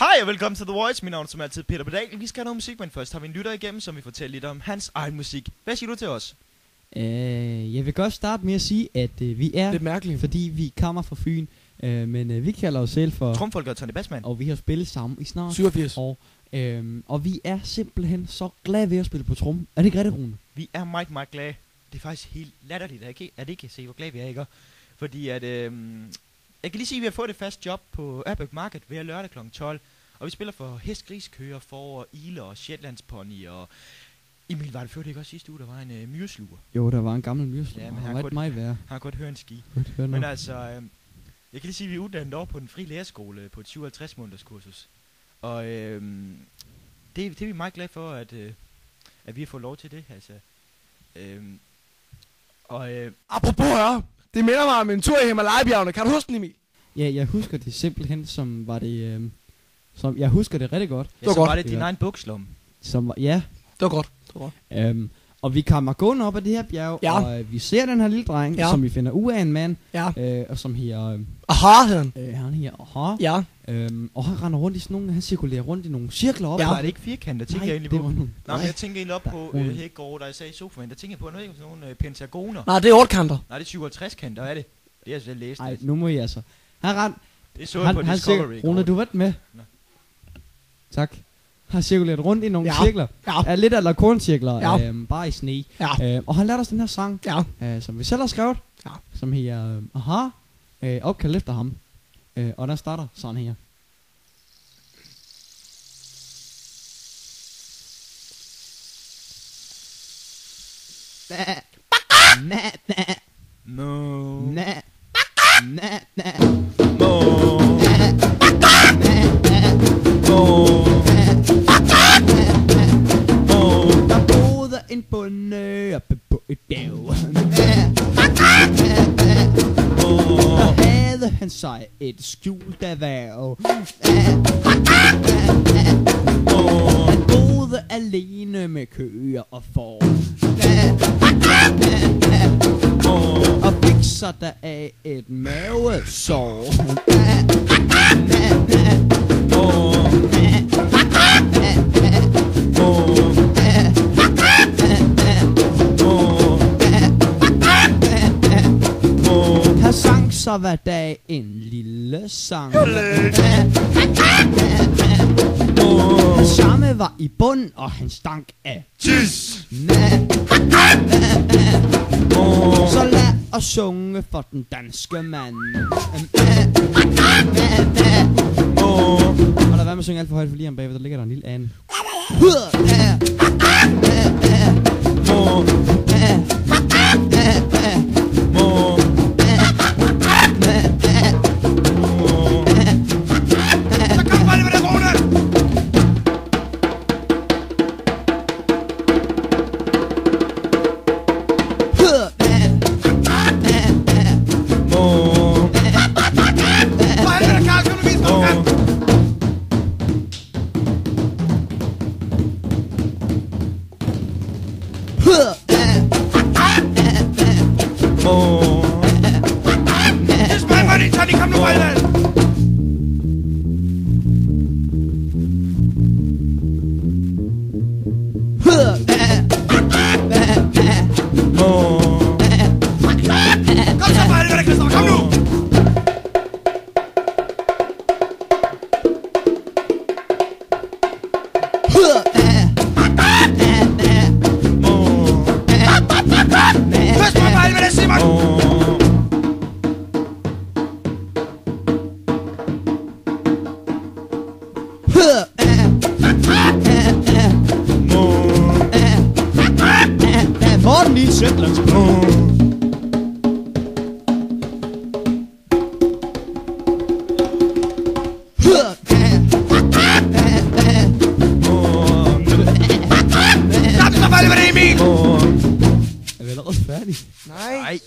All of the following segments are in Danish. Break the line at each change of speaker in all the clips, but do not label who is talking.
Hej og velkommen til The Voice. Mit navn er som altid Peter Pedal. Vi skal have noget musik, men først har vi en lytter igennem, som vi fortæller lidt om hans egen musik. Hvad siger du til os?
Jeg vil godt starte med at sige, at vi er
lidt mærkeligt,
fordi vi kommer fra Fyn, men vi kalder os selv for
Trumfolk og Tony Bassman.
og vi har spillet sammen i snart
87
år. Og vi er simpelthen så glade ved at spille på trum. Er det ikke rigtigt, Rune?
Vi er meget, meget glade. Det er faktisk helt latterligt, at I kan se, hvor glade vi er, ikke? Fordi at, jeg kan lige sige, at vi har fået et fast job på Erbæk Market hver lørdag kl. 12. Og vi spiller for hest, gris, køer, får, ile og shetlandspony og... Emil, var det før det ikke også sidste uge, der var en myresluger?
Jo, der var en gammel myrsluger.
Ja, men
han var ikke meget værd.
Han har godt hørt en ski. Men altså, jeg kan lige sige, at vi er uddannet over på den fri lærerskole på et 57 måneders kursus. Og det er vi meget glade for, at vi har fået lov til det. Altså.
Apropos her, det minder mig om en tur i Himalaya-bjergene. Kan du huske den, Emil?
Ja, jeg husker det simpelthen som var det... som jeg husker det rigtig godt.
Ja, så var det din egen bukslum.
Som var, ja.
Det var godt.
Og vi kommer gående op ad det her bjerg,
ja.
Og vi ser den her lille dreng,
ja.
Som vi finder ud af en mand,
ja.
og som her...
Aha, hed han.
Han her, aha.
Ja.
Og han render rundt i sådan nogle, han cirkulerer rundt i nogle cirkler op.
Ja. Var det ikke firkanter, tænker jeg egentlig på? Nej, men jeg tænker egentlig op på Hækgaard, der jeg sagde i sofaen, der tænker jeg på noget, ikke sådan nogle pentagoner.
Nej, det er 8-kanter.
Nej, det er 57 kanter, er det? Det har jeg selv læst.
Nej, nu må I altså. Han rent.
Det så jeg på Discovery.
Rune, du været med? Nå. Tak. Har cirkuleret rundt i nogle cirkler.
Ja.
Er lidt af korncirkler, bare i sne.
Ja.
Og han lærte os den her sang, som vi selv har skrevet, som her, opkaldt efter ham. Og den starter sådan her. Der boede en bonde oppe på et bjerg. Der havde han sig et skjult erhverv. Han boede alene med køer og får. Og fik sig der af et mavesår. Han sang så hver dag en lille sang. Hans samme var i bund, og han stank af
tis.
Så lad os synge for den danske mand. Og lad være med at synge alt for højt, for lige om bagved, der ligger der en lille anden. Morten i Shetlandspony. Er vi allerede færdige?
Nej.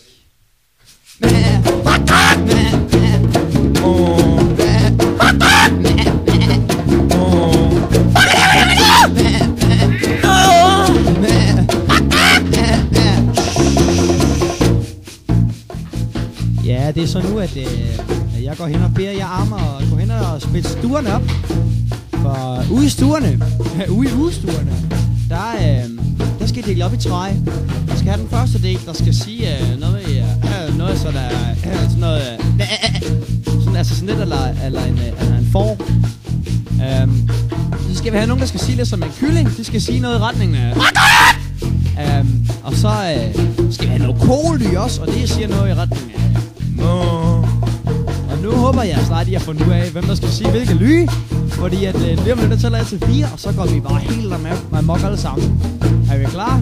Ja, det er så nu, at jeg går hen og beder jer om at gå hen og spille stuerne op. For ude i stuerne, ude i ugestuerne, der skal I dele op i 3. Jeg skal have den første del, der skal sige noget så der sådan noget sådan, altså sådan lidt eller en får. Så skal vi have nogen, der skal sige lidt som en kylling. De skal sige noget i retningen af og så skal vi have noget kåldyr også, og det siger noget i retningen af Og nu håber jeg snart, I har fundet ud af, hvem der skal sige hvilke lyge. Fordi at lige om lidt, der tæller jeg til 4, og så går vi bare helt amok alle sammen. Er vi klar?